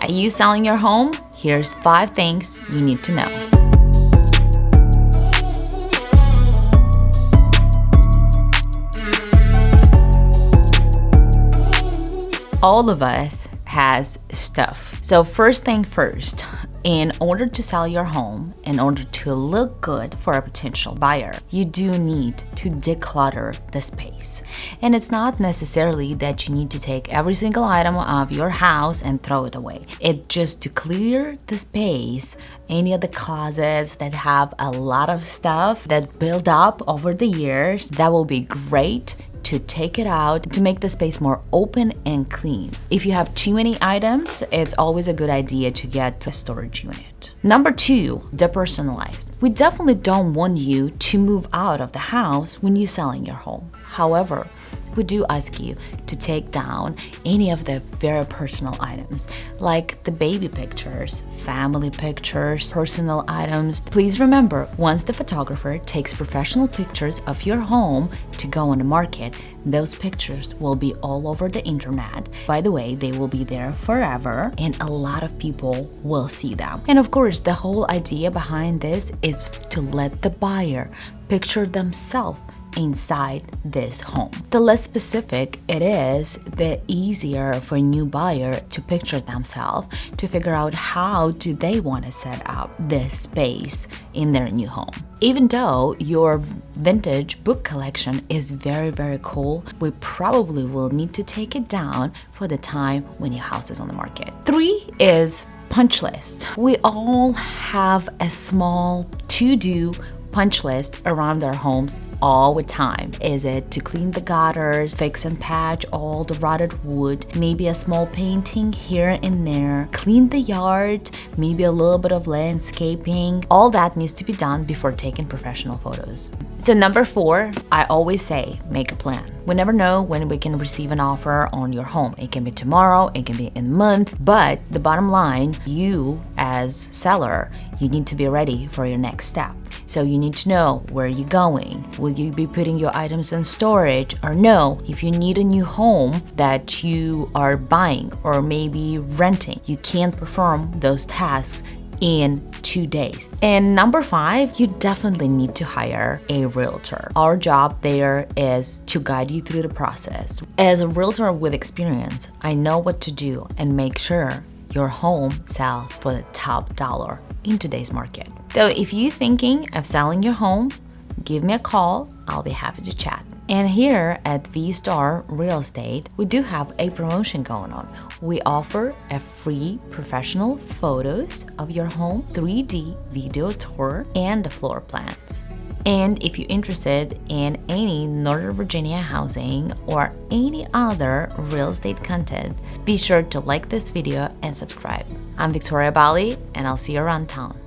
Are you selling your home? Here's 5 things you need to know. All of us has stuff. So first thing first, in order to sell your home, in order to look good for a potential buyer, you do need to declutter the space. And it's not necessarily that you need to take every single item of your house and throw it away. It's just to clear the space, any of the closets that have a lot of stuff that build up over the years. That will be great to take it out to make the space more open and clean. If you have too many items, it's always a good idea to get a storage unit. Number 2, depersonalize. We definitely don't want you to move out of the house when you're selling your home. However, we do ask you to take down any of the very personal items, like the baby pictures, family pictures, personal items. Please remember, once the photographer takes professional pictures of your home to go on the market, those pictures will be all over the internet. By the way, they will be there forever, and a lot of people will see them. And of course, the whole idea behind this is to let the buyer picture themselves inside this home. The less specific it is, the easier for a new buyer to picture themselves, to figure out how do they want to set up this space in their new home. Even though your vintage book collection is very, very cool, we probably will need to take it down for the time when your house is on the market. 3 is punch list. We all have a small to-do punch list around our homes all the time. Is it to clean the gutters, fix and patch all the rotted wood, maybe a small painting here and there, clean the yard, maybe a little bit of landscaping? All that needs to be done before taking professional photos. So number 4, I always say, make a plan. We never know when we can receive an offer on your home. It can be tomorrow, it can be in a month, but the bottom line, you as seller, you need to be ready for your next step. So you need to know where you're going. Will you be putting your items in storage or no? If you need a new home that you are buying or maybe renting, you can't perform those tasks in 2 days. And number 5, you definitely need to hire a realtor. Our job there is to guide you through the process. As a realtor with experience, I know what to do and make sure your home sells for the top dollar in today's market. So if you're thinking of selling your home, give me a call. I'll be happy to chat. And here at V-Star Real Estate, we do have a promotion going on. We offer a free professional photos of your home, 3D video tour, and the floor plans. And if you're interested in any Northern Virginia housing or any other real estate content, be sure to like this video and subscribe. I'm Victoria Bali, and I'll see you around town.